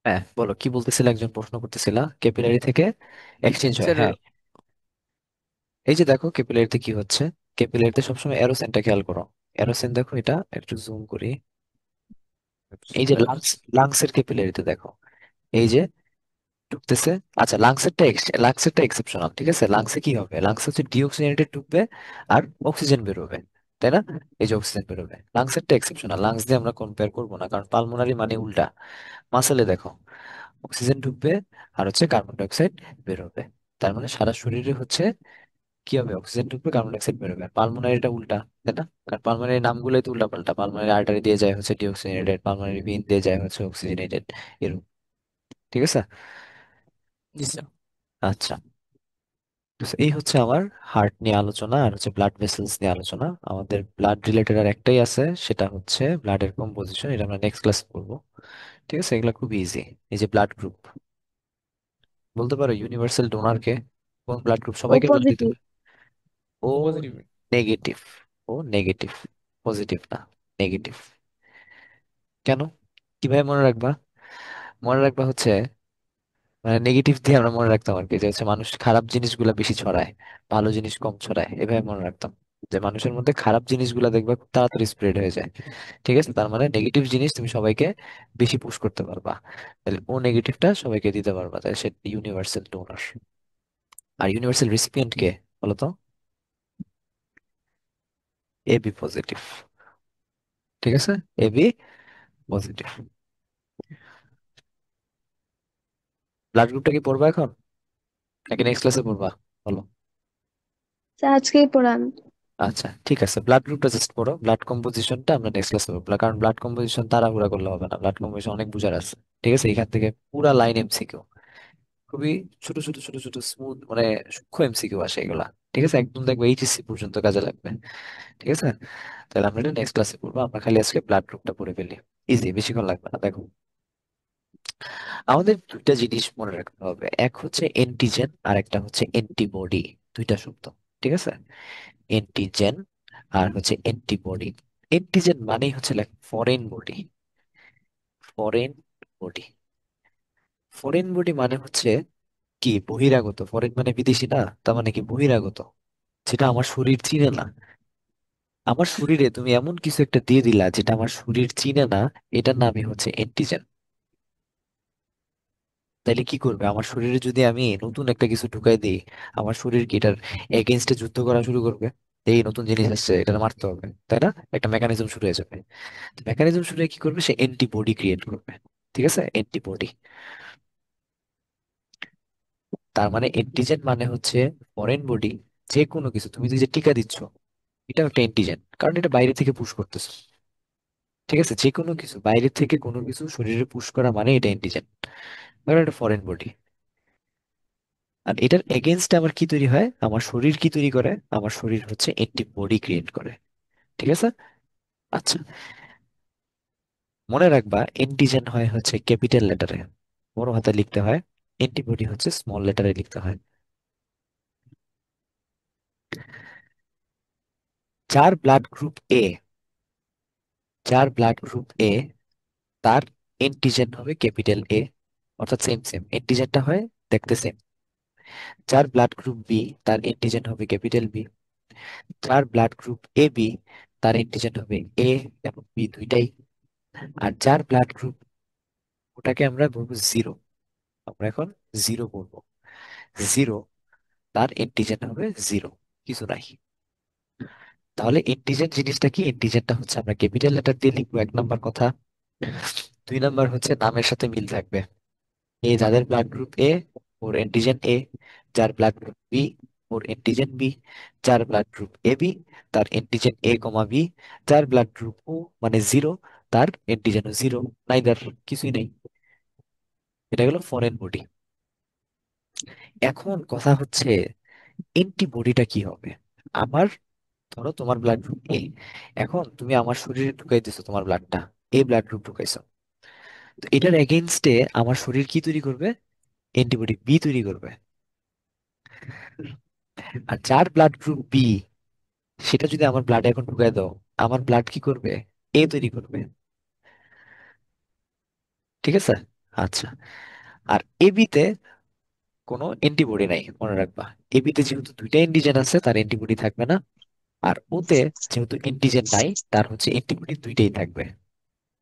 হ্যাঁ, বলো কি বলতেছিলে, একজন প্রশ্ন করতেছিলা ক্যাপিলারি থেকে এক্সচেঞ্জ হয়। স্যার। হ্যাঁ, এই যে দেখো ক্যাপিলারিতে কি হচ্ছে। ক্যাপিলারিতে সবসময় এরোসেনটা খেয়াল করো। এরোসেন দেখো, এটা একটু জুম করি। এই যে লাংস, লাংসের ক্যাপিলারিতে দেখো, এই যে ঢুকতেছে। আচ্ছা, লাংসেরটা এক্সেপশনাল, ঠিক আছে। লাংসে কি হবে, লাংস হচ্ছে ডিঅক্সিজেনেটেড ঢুকবে আর অক্সিজেন বেরোবে, তাই না? এই যে অক্সিজেন বেরোবে, লাংসেরটা এক্সেপশনাল, লাংস দিয়ে আমরা কম্পেয়ার করবো না, কারণ পালমোনারি মানে উল্টা। মাসেলে দেখো, অক্সিজেন ঢুকবে আর হচ্ছে কার্বন ডাই অক্সাইড বেরোবে। তার মানে সারা শরীরে হচ্ছে কি হবে, অক্সিজেন ঢুকবে, কার্বন ডাই অক্সাইড বেরোবে। পালমোনারি এটা উল্টা, তাই না? কারণ পালমোনারি নামগুলোই তো উল্টা পাল্টা। পালমোনারি আর্টারি দিয়ে যায় হচ্ছে ডিঅক্সিজেনেটেড, পালমোনারি ভেইন দিয়ে যায় হচ্ছে অক্সিজেনেটেড, এরকম। ঠিক আছে। জি স্যার। আচ্ছা, তো এই হচ্ছে আমার হার্ট নিয়ে আলোচনা আর হচ্ছে ব্লাড ভেসেলস নিয়ে আলোচনা। আমাদের ব্লাড রিলেটেড আর একটাই আছে, সেটা হচ্ছে ব্লাডের কম্পোজিশন। এটা আমরা নেক্সট ক্লাস করবো। ঠিক আছে, এগুলো খুব ইজি। এই যে ব্লাড গ্রুপ, বলতে পারো ইউনিভার্সাল ডোনার কে? কোন ব্লাড গ্রুপ ও সবাইকে ব্লাড দিতে পজিটিভ। পারে? ও ও পজিটিভ। নেগেটিভ। ও নেগেটিভ, পজিটিভ না, নেগেটিভ। কেন, কিভাবে মনে রাখবা? মনে রাখবা হচ্ছে, মানে নেগেটিভ দিয়ে আমরা মনে রাখতাম আর কি, যে হচ্ছে মানুষ খারাপ জিনিসগুলা বেশি ছড়ায়, ভালো জিনিস কম ছড়ায়, এভাবে মনে রাখতাম। যে মানুষের মধ্যে খারাপ জিনিসগুলা দেখবা খুব তাড়াতাড়ি স্প্রেড হয়ে যায়। ঠিক আছে, তার মানে নেগেটিভ জিনিস তুমি সবাইকে বেশি পুশ করতে পারবা। তাহলে ও নেগেটিভটা সবাইকে দিতে পারবা, তাহলে সে ইউনিভার্সাল ডোনার। আর ইউনিভার্সাল রিসিপিয়েন্ট কে বলতো? AB positive. ঠিক আছে, এবি পজিটিভ। ব্লাড গ্রুপটা কি পড়বা এখন নাকি নেক্সট ক্লাসে পড়বা, বলো? স্যার আজকেই পড়ান। আচ্ছা ঠিক আছে, ব্লাড গ্রুপটা জাস্ট পড়ো, ব্লাড কম্পোজিশনটা আমরা নেক্সট ক্লাসে পড়বো, কারণ ব্লাড কম্পোজিশন তাড়াহুড়া করলে হবে না, ব্লাড কম্পোজিশন অনেক বুঝার আছে। ঠিক আছে, এখান থেকে পুরা লাইন এমসিকিউ, খুবই ছোট ছোট ছোট ছোট স্মুথ, মানে সূক্ষ্ম এমসিকিউ আসে এগুলা। ঠিক আছে, একদম দেখবো এইচএসসি পর্যন্ত কাজে লাগবে। ঠিক আছে, তাহলে আমরা এটা নেক্সট ক্লাসে পড়বো। আমরা খালি আজকে ব্লাড গ্রুপটা পড়ে ফেলি, ইজি, বেশিক্ষণ লাগবে না। দেখো, আমাদের দুইটা জিনিস মনে রাখতে হবে, এক হচ্ছে এন্টিজেন আর একটা হচ্ছে অ্যান্টিবডি। দুইটা শব্দ, ঠিক আছে। এন্টিজেন আর হচ্ছে অ্যান্টিবডি। এন্টিজেন মানেই হচ্ছে like foreign body, foreign body. Foreign body মানে হচ্ছে কি, বহিরাগত। ফরেন মানে বিদেশি না, তার মানে কি বহিরাগত, যেটা আমার শরীর চিনে না। আমার শরীরে তুমি এমন কিছু একটা দিয়ে দিলা যেটা আমার শরীর চিনে না, এটার নামই হচ্ছে অ্যান্টিজেন। তাইলে কি করবে, আমার শরীরে যদি আমি নতুন একটা কিছু ঢুকাই দিই, আমার শরীর কি এটার এগেনস্টে যুদ্ধ করা শুরু করবে? এই নতুন জিনিস আসছে, এটা মারতে হবে, তাই না? একটা মেকানিজম শুরু হয়ে যাবে। মেকানিজম শুরু হয়ে কি করবে, সে অ্যান্টিবডি ক্রিয়েট করবে। ঠিক আছে, অ্যান্টিবডি। তার মানে অ্যান্টিজেন মানে হচ্ছে ফরেন বডি। যে কোনো কিছু, তুমি যে টিকা দিচ্ছ, এটা একটা অ্যান্টিজেন, কারণ এটা বাইরে থেকে পুশ করতেছে। ঠিক আছে, যে কোনো কিছু বাইরে থেকে কোনো কিছু শরীরে পুশ করা মানে এটা অ্যান্টিজেন, কারণ এটা ফরেন বডি। আর এটার এগেনস্টে আমার কি তৈরি হয়, আমার শরীর কি তৈরি করে, আমার শরীর হচ্ছে অ্যান্টিবডি ক্রিয়েট করে। ঠিক আছে। আচ্ছা, মনে রাখবা অ্যান্টিজেন হয় হচ্ছে ক্যাপিটাল লেটারে, বড় হাতে লিখতে হয়। অ্যান্টিবডি হচ্ছে স্মল লেটারে লিখতে হয়। যার ব্লাড গ্রুপ এ, যার ব্লাড গ্রুপ এ, তার অ্যান্টিজেন হবে ক্যাপিটাল এ, অর্থাৎ সেম সেম অ্যান্টিজেনটা হয় দেখতে সেম। যার ব্লাড গ্রুপ বি, তার অ্যান্টিজেন হবে ক্যাপিটাল বি। যার ব্লাড গ্রুপ এ বি, তার অ্যান্টিজেন হবে এ এবং বি দুইটাই। আর যার ব্লাড গ্রুপ, ওটাকে আমরা বলবো জিরো, আমরা এখন জিরো বলবো, জিরো, তার অ্যান্টিজেন হবে জিরো, কিছু নাই। তাহলে এন্টিজেন জিনিসটা কি, এন্টিজেনটা হচ্ছে আমরা ক্যাপিটাল লেটার দিয়ে লিখবো, এক নাম্বার কথা। দুই নাম্বার হচ্ছে নামের সাথে মিল থাকবে। এ, যাদের ব্লাড গ্রুপ এ, ওর অ্যান্টিজেন এ। যার ব্লাড গ্রুপ বি, ওর অ্যান্টিজেন বি। যার ব্লাড গ্রুপ এ বি, তার অ্যান্টিজেন এ কমা বি। যার ব্লাড গ্রুপ ও মানে জিরো, তার অ্যান্টিজেনও জিরো, নাইদার, কিছুই নেই। এটা গেল ফরেন বডি। এখন কথা হচ্ছে অ্যান্টিবডিটা কি হবে। আমার, ধরো তোমার ব্লাড গ্রুপ এ, এখন তুমি আমার শরীরে ঢুকাই দিছো তোমার ব্লাডটা, এ ব্লাড গ্রুপ ঢুকাইছো। তো এটার এগেইনস্টে আমার শরীর কি তৈরি করবে, অ্যান্টিবডি বি তৈরি করবে। আর যার ব্লাড গ্রুপ বি, সেটা যদি আমার ব্লাডে এখন ঢুকাই দাও, আমার ব্লাড কি করবে, এ তৈরি করবে। ঠিক আছে, আচ্ছা, আর এবিতে কোনো অ্যান্টিবডি নাই, মনে রাখবা। এবিতে যেহেতু দুইটা অ্যান্টিজেন আছে, তার অ্যান্টিবডি থাকবে না। আর ওতে যেহেতু অ্যান্টিজেন নাই, তার হচ্ছে অ্যান্টিবডি দুইটাই থাকবে।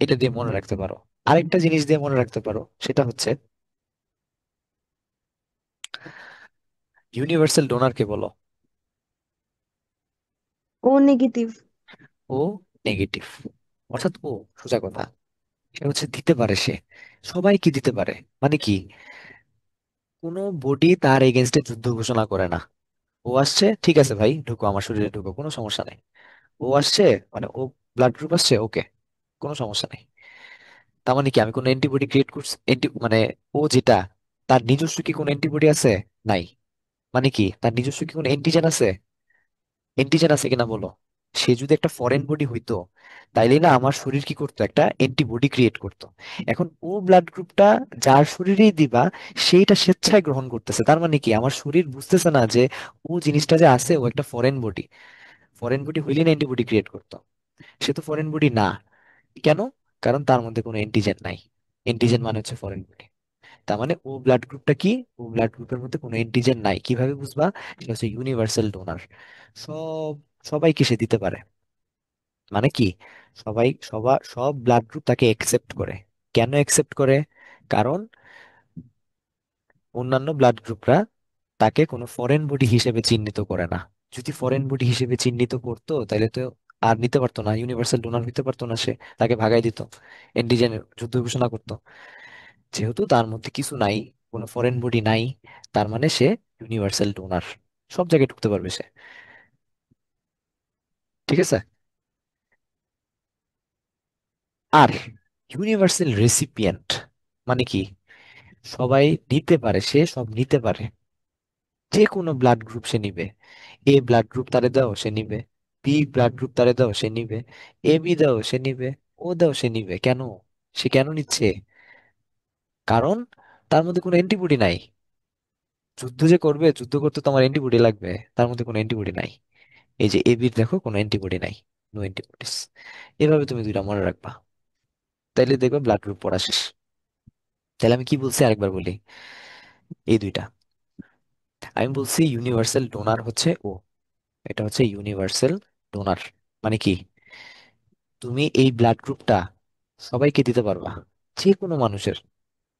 এটা দিয়ে মনে রাখতে পারো। আরেকটা জিনিস দিয়ে মনে রাখতে পারো, সেটা হচ্ছে ইউনিভার্সাল ডোনারকে বলো। ও নেগেটিভ। ও নেগেটিভ, অর্থাৎ ও, সোজা কথা, সে হচ্ছে দিতে পারে, সে সবাইকে দিতে পারে। মানে কি, কোনো বডি তার এগেনস্টে যুদ্ধ ঘোষণা করে না। ও আসছে, ঠিক আছে ভাই ঢুকো আমার শরীরে, ঢুকো, কোনো সমস্যা নেই। ও আসছে, মানে ও ব্লাড গ্রুপ আসছে, ওকে, কোনো সমস্যা নেই। তার মানে কি, আমি কোনো অ্যান্টিবডি ক্রিয়েট করছি, মানে ও যেটা, তার নিজস্ব কি কোনো অ্যান্টিবডি আছে? নাই। মানে কি, তার নিজস্ব কি কোনো অ্যান্টিজেন আছে? অ্যান্টিজেন আছে কিনা বলো। সে যদি একটা ফরেন বডি হইতো, তাইলে না আমার শরীর কি করতো, একটা অ্যান্টিবডি ক্রিয়েট করতো। এখন ও ব্লাড গ্রুপটা যার শরীরেই দিবা, সেইটা স্বেচ্ছায় গ্রহণ করতেছে। তার মানে কি, আমার শরীর বুঝতেছে না যে ও জিনিসটা যে আছে, ও একটা ফরেন বডি। ফরেন বডি হইলে না অ্যান্টিবডি ক্রিয়েট করতো, সে তো ফরেন বডি না। কেন? কারণ তার মধ্যে কোনো অ্যান্টিজেন নাই। অ্যান্টিজেন মানে হচ্ছে ফরেন বডি। তার মানে ও ব্লাড গ্রুপটা কি, ও ব্লাড গ্রুপের মধ্যে কোনো অ্যান্টিজেন নাই। কিভাবে বুঝবা? সে হচ্ছে ইউনিভার্সাল ডোনার। সব, সবাইকে সে দিতে পারে। মানে কি, সব ব্লাড গ্রুপ তাকে একসেপ্ট করে। কেন একসেপ্ট করে? কারণ অন্যান্য ব্লাড গ্রুপরা তাকে কোনো ফরেন বডি হিসেবে চিহ্নিত করে না। যদি ফরেন বডি হিসেবে চিহ্নিত করতো, তাহলে তো আর নিতে পারতো না, ইউনিভার্সাল ডোনার হইতে পারতো না সে, তাকে ভাগাই দিত, এন্টিজেনের যুদ্ধ ঘোষণা করতো। যেহেতু তার মধ্যে কিছু নাই, কোনো ফরেন বডি নাই, তার মানে সে ইউনিভার্সাল ডোনার, সব জায়গায় ঢুকতে পারবে সে। ঠিক আছে। আর ইউনিভার্সাল রেসিপিয়েন্ট মানে কি, সবাই নিতে পারে, সে সব নিতে পারে। যে কোনো ব্লাড গ্রুপ সে নিবে। এ ব্লাড গ্রুপ তারে দাও সে নিবে, বি ব্লাড গ্রুপ তারে দাও সে নিবে, এ বি দাও সে নিবে, ও দাও সে নিবে। কেন? সে কেন নিচ্ছে? কারণ তার মধ্যে কোনো অ্যান্টিবডি নাই। যুদ্ধ যে করবে, যুদ্ধ করতে তোমার অ্যান্টিবডি লাগবে, তার মধ্যে কোনো অ্যান্টিবডি নাই। এই যে এবির দেখো, কোনো অ্যান্টিবডি নাই, নো অ্যান্টিবডিস। এভাবে তুমি দুইটা মনে রাখবা, তাইলে দেখবে ব্লাড গ্রুপ পড়া শেষ। তাহলে আমি কি বলছি আরেকবার বলি, এই দুইটা আমি বলছি, ইউনিভার্সাল ডোনার হচ্ছে ও, এটা হচ্ছে ইউনিভার্সাল ডোনার। মানে কি, তুমি এই ব্লাড গ্রুপটা সবাইকে দিতে পারবা, যে কোনো মানুষের।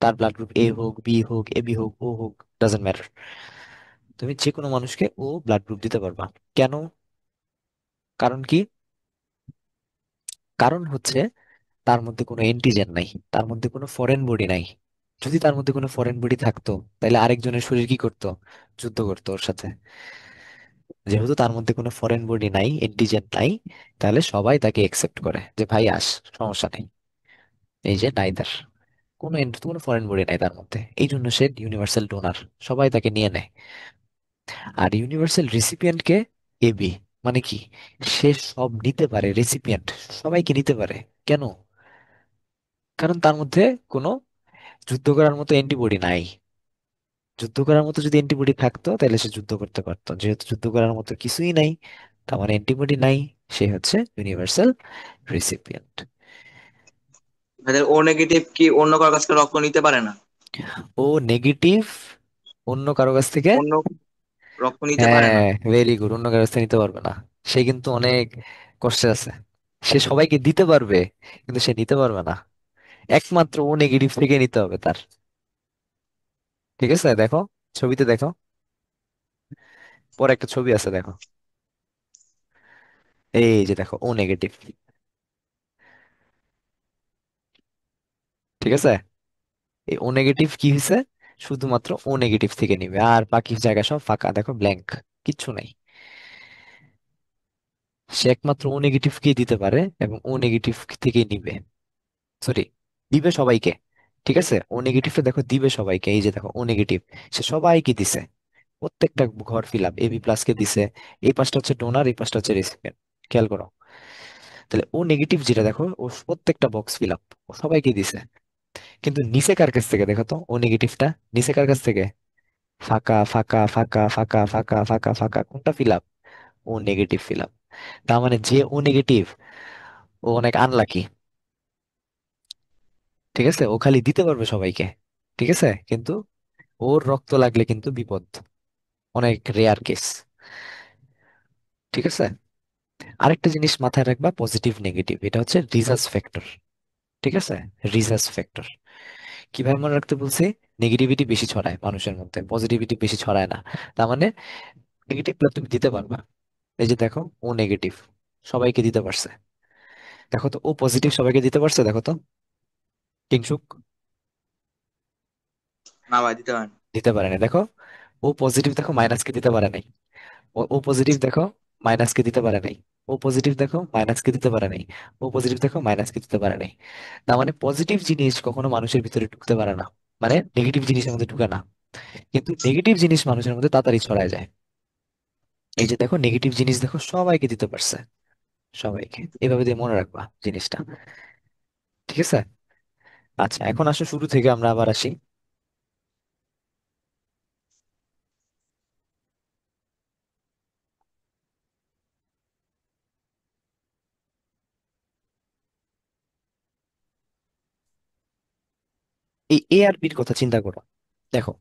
তার ব্লাড গ্রুপ এ হোক, বি হোক, এ বি হোক, ও হোক, ডাজন্ট ম্যাটার। তুমি যে কোনো মানুষকে ও ব্লাড গ্রুপ দিতে পারবা। কেন? কারণ কি? কারণ হচ্ছে তার মধ্যে কোনো এন্টিজেন নাই, তার মধ্যে কোনো ফরেন বডি নাই। যদি তার মধ্যে কোনো ফরেন বডি থাকতো, তাহলে আরেকজনের শরীর কি করতো, যুদ্ধ করতো ওর সাথে। যেহেতু তার মধ্যে কোনো ফরেন বডি নাই, এন্টিজেন নাই, তাহলে সবাই তাকে একসেপ্ট করে যে ভাই আস, সমস্যা নেই। এই যে নাইদার, কোনো ফরেন বডি নাই তার মধ্যে, এই জন্য সে ইউনিভার্সাল ডোনার, সবাই তাকে নিয়ে নেয়। আর ইউনিভার্সাল রেসিপিয়েন্টকে এবি, মানে কি, সে সব নিতে পারে, রেসিপিয়েন্ট সবাইকে নিতে পারে। কেন? কারণ তার মধ্যে কোনো যুদ্ধ করার মতো অ্যান্টিবডি নাই। যুদ্ধ করার মতো যদি অ্যান্টিবডি থাকতো, তাহলে সে যুদ্ধ করতে পারতো। যেহেতু যুদ্ধ করার মতো কিছুই নাই, তার মানে অ্যান্টিবডি নাই, সে হচ্ছে ইউনিভার্সাল রেসিপিয়েন্ট। তাদের ও নেগেটিভ কি অন্য কারো কাছ থেকে রক্ত নিতে পারে না? ও নেগেটিভ অন্য কারো কাছ থেকে, অন্য রক্ত নিতে পারে না। হ্যাঁ, ভেরি গুড, অন্য কারো কাছ থেকে নিতে পারবে না। সে কিন্তু অনেক কষ্টে আছে। সে সবাইকে দিতে পারবে, কিন্তু সে নিতে পারবে না। একমাত্র ও নেগেটিভ থেকে নিতে হবে তার। ঠিক আছে, দেখো, ছবিতে দেখো, পরে একটা ছবি আছে দেখো, এই যে দেখো ও নেগেটিভ। ঠিক আছে। এই ও নেগেটিভ কি হয়েছে, শুধুমাত্র ও নেগেটিভ থেকে নিবে, আর বাকি জায়গা সব ফাঁকা, দেখো ব্ল্যাঙ্ক, কিচ্ছু নাই। সে একমাত্র ও নেগেটিভকেই দিতে পারে, এবং ও নেগেটিভ থেকেই নিবে। সরি, দিবে সবাইকে। ঠিক আছে, ও নেগেটিভটা দেখো দিবে সবাইকে, এই যে দেখো ও নেগেটিভ, সে সবাইকে দিছে, প্রত্যেকটা ঘর ফিল আপ, এবি প্লাস কে দিছে। এই পাশটা হচ্ছে ডোনার, এই পাশটা হচ্ছে রেসিপিয়েন্ট। খেয়াল করো, তাহলে ও নেগেটিভ যেটা দেখো, ও প্রত্যেকটা বক্স ফিল আপ, ও সবাইকে দিছে। কিন্তু নিচে কার কাছ থেকে দেখো তো, ও নেগেটিভটা নিচে কার কাছ থেকে, ফাঁকা ফাঁকা ফাঁকা ফাঁকা ফাঁকা ফাঁকা ফাঁকা, কোনটা ফিল আপ? ও নেগেটিভ ফিল আপ। তার মানে যে ও নেগেটিভ, ও অনেক আনলাকি। ঠিক আছে, ও খালি দিতে পারবে সবাইকে। ঠিক আছে, কিন্তু ওর রক্ত লাগলে কিন্তু বিপদ, অনেক রেয়ার কেস। ঠিক আছে। আরেকটা জিনিস মাথায় রাখবা, পজিটিভ নেগেটিভ, এটা হচ্ছে রিসার্চ ফ্যাক্টর। ঠিক আছে, রিসার্চ ফ্যাক্টর কিভাবে মনে রাখতে বলছি? নেগেটিভিটি বেশি ছড়ায় মানুষের মধ্যে, পজিটিভিটি বেশি ছড়ায় না। তার মানে নেগেটিভ ব্লাড তুমি দিতে পারবা। এই যে দেখো, ও নেগেটিভ, সবাইকে দিতে পারছে। দেখো তো, ও পজিটিভ, সবাইকে দিতে পারছে, দেখো তো। কিংসুক না ভাই, দিতে পারেন। দিতে পারে না, দেখো। ও পজিটিভ, দেখো, মাইনাসকে দিতে পারে নাই। ও পজিটিভ, দেখো, মাইনাসকে দিতে পারে নাই। ও পজিটিভ, দেখো, মাইনাসকে দিতে পারে নাই। ও পজিটিভ, দেখো, মাইনাসকে দিতে পারে নাই। তার মানে পজিটিভ জিনিস কখনো মানুষের ভিতরে ঢুকতে পারে না, মানে নেগেটিভ জিনিসের মধ্যে ঢুকে না। কিন্তু নেগেটিভ জিনিস মানুষের মধ্যে তাড়াতাড়ি ছড়ায় যায়। এই যে দেখো, নেগেটিভ জিনিস দেখো সবাইকে দিতে পারছে, সবাইকে। এভাবে দিয়ে মনে রাখবা জিনিসটা। ঠিক আছে। আচ্ছা, এখন আসো শুরু থেকে আমরা আবার আসি। এই এ আর বির কথা চিন্তা করো। দেখো,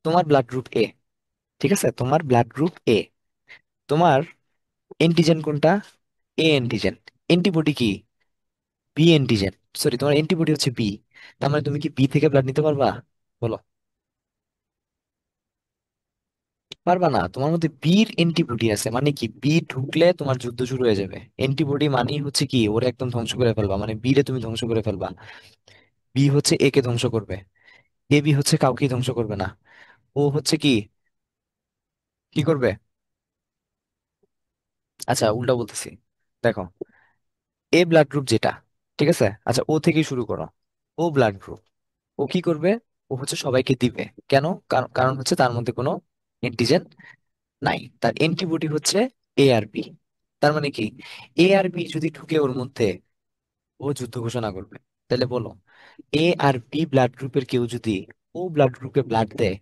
তোমার ব্লাড গ্রুপ এ। ঠিক আছে, তোমার ব্লাড গ্রুপ এ। তোমার এন্টিজেন কোনটা? A antigen. এন্টিবডি কি? B antigen. সরি, তোমার এন্টিবডি হচ্ছে বি। তার মানে তুমি কি বি থেকে ব্লাড নিতে পারবা? বলো। পারবা না, তোমার মধ্যে বির এন্টিবডি আছে, মানে কি বি ঢুকলে তোমার যুদ্ধ শুরু হয়ে যাবে। এন্টিবডি মানেই হচ্ছে কি, ওরে একদম ধ্বংস করে ফেলবা, মানে বি রে তুমি ধ্বংস করে ফেলবা। বি হচ্ছে এ কে ধ্বংস করবে। এ বি হচ্ছে কাউকেই ধ্বংস করবে না। ও হচ্ছে কি, কি করবে? আচ্ছা, উল্টা বলতেছি। দেখো, এ ব্লাড গ্রুপ যেটা, ঠিক আছে, আচ্ছা ও থেকেই শুরু করো। ও ব্লাড গ্রুপ, ও কি করবে? ও হচ্ছে সবাইকে দিবে। কেন? কারণ কারণ হচ্ছে তার মধ্যে কোনো এন্টিজেন নাই, তার অ্যান্টিবডি হচ্ছে এ আর বি। তার মানে কি, এ আর বি যদি ঢুকে ওর মধ্যে, ও যুদ্ধ ঘোষণা করবে। তাহলে বলো, এ আর বি ব্লাড গ্রুপের কেউ যদি ও ব্লাড গ্রুপে ব্লাড দেয়,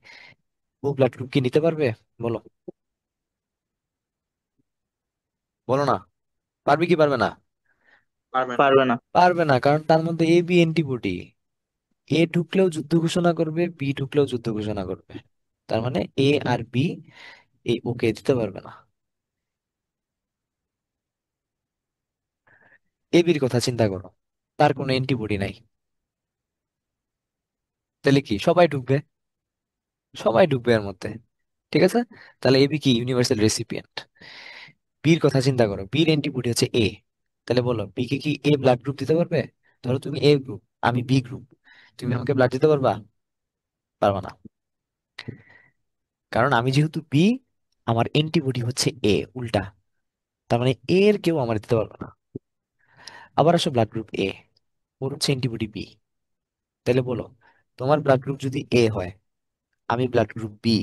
ও ব্লাড গ্রুপ কি নিতে পারবে? বলো, বলো না। পারবে কি পারবে না? পারবে না। পারবে না, কারণ তার মধ্যে এ বি অ্যান্টিবডি। এ ঢুকলেও যুদ্ধ ঘোষণা করবে, বি ঢুকলেও যুদ্ধ ঘোষণা করবে। তার মানে এ আর বি এই ওকে দিতে পারবে না। এ বির কথা চিন্তা করো, তার কোনো অ্যান্টিবডি নাই। তাহলে কি, সবাই ঢুকবে, সবাই ঢুকবে এর মধ্যে। ঠিক আছে, তাহলে এবি কি ইউনিভার্সাল রেসিপিয়েন্ট। বির কথা চিন্তা করো, বির অ্যান্টিবডি হচ্ছে এ। তাহলে বলো, বি কে কি এ ব্লাড গ্রুপ দিতে পারবে? ধরো তুমি এ গ্রুপ, আমি বি গ্রুপ, তুমি আমাকে ব্লাড দিতে পারবা? পারবা না, কারণ আমি যেহেতু বি, আমার অ্যান্টিবডি হচ্ছে এ, উল্টা। তার মানে এ এর কেউ আমার দিতে পারবে না। আবার আসো ব্লাড গ্রুপ এ, ওর হচ্ছে অ্যান্টিবডি বি। তাহলে বলো, তোমার ব্লাড গ্রুপ যদি এ হয়, আমি ব্লাড গ্রুপ বি,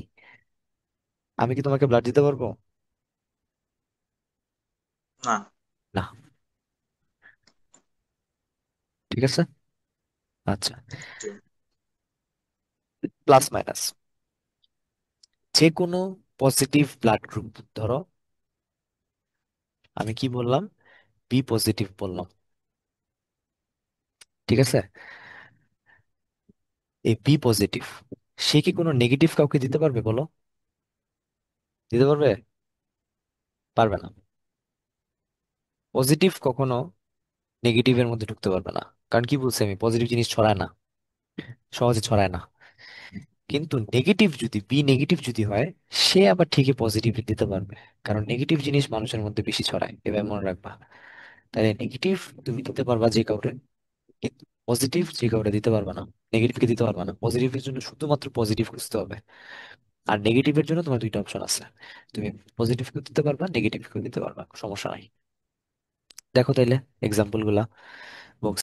আমি কি তোমাকে ব্লাড দিতে পারবো? না। না। ঠিক আছে। আচ্ছা, প্লাস মাইনাস, যে কোনো পজিটিভ ব্লাড গ্রুপ, ধরো আমি কি বললাম, বি পজিটিভ বললাম। ঠিক আছে, এই বি পজিটিভ, সে কি কোনো নেগেটিভ কাউকে দিতে পারবে? বলো, দিতে পারবে? পারবে না। পজিটিভ কখনো নেগেটিভের মধ্যে ঢুকতে পারবে না, কারণ কি বলছি আমি, পজিটিভ জিনিস ছড়ায় না, সহজে ছড়ায় না। কিন্তু নেগেটিভ যদি, বি নেগেটিভ যদি হয়, সে আবার ঠিকই পজিটিভ দিতে পারবে, কারণ নেগেটিভ জিনিস মানুষের মধ্যে বেশি ছড়ায়, এবার মনে রাখবা। তাহলে নেগেটিভ তুমি দিতে পারবা যে কাউকে, কিন্তু পজিটিভ যে কাউকে দিতে পারবা না, নেগেটিভকে দিতে পারবা না। পজিটিভের জন্য শুধুমাত্র পজিটিভ খুঁজতে হবে। আর নেগেটিভের জন্য তোমার দুইটা অপশন আছে, তুমি পজিটিভকেও দিতে পারবা, নেগেটিভকেও দিতে পারবা, সমস্যা নাই। দেখো তাইলে এক্সাম্পল গুলা।